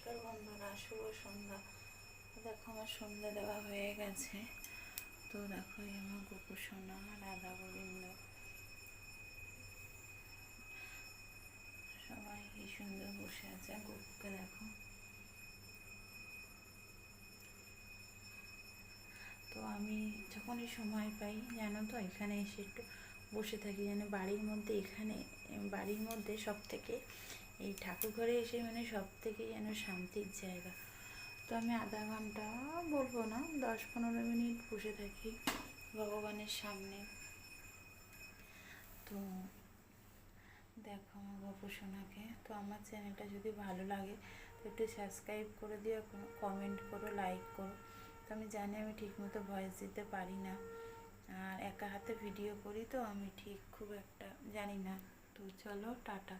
নমস্কার বন্ধুরা, শুভ সন্ধ্যা। দেখো আমার সন্ধ্যা দেওয়া হয়ে গেছে। তো দেখো আমার গোপু সোনা রাধা গোবিন্দ সবাই কি সুন্দর বসে আছে। গোপুকে দেখো। তো আমি যখনই সময় পাই জানো তো এখানে এসে একটু বসে থাকি, যেন বাড়ির মধ্যে সব থেকে এই ঠাকুর ঘরে এসে সব থেকে যেন শান্তির জায়গা। তো আমি আধা ঘন্টা বলবো না, 10-15 মিনিট বসে থাকি ভগবানের সামনে। তো দেখো আমার গপু সোনাকে। তো আমার চ্যানেলটা যদি ভালো লাগে তো একটু সাবস্ক্রাইব করে দিও, কমেন্ট করো, লাইক করো। তো আমি জানি আমি ঠিকমতো ভয়েস দিতে পারি না, আর একা হাতে ভিডিও করি, তো আমি ঠিক খুব একটা জানি না। তো চলো টাটা।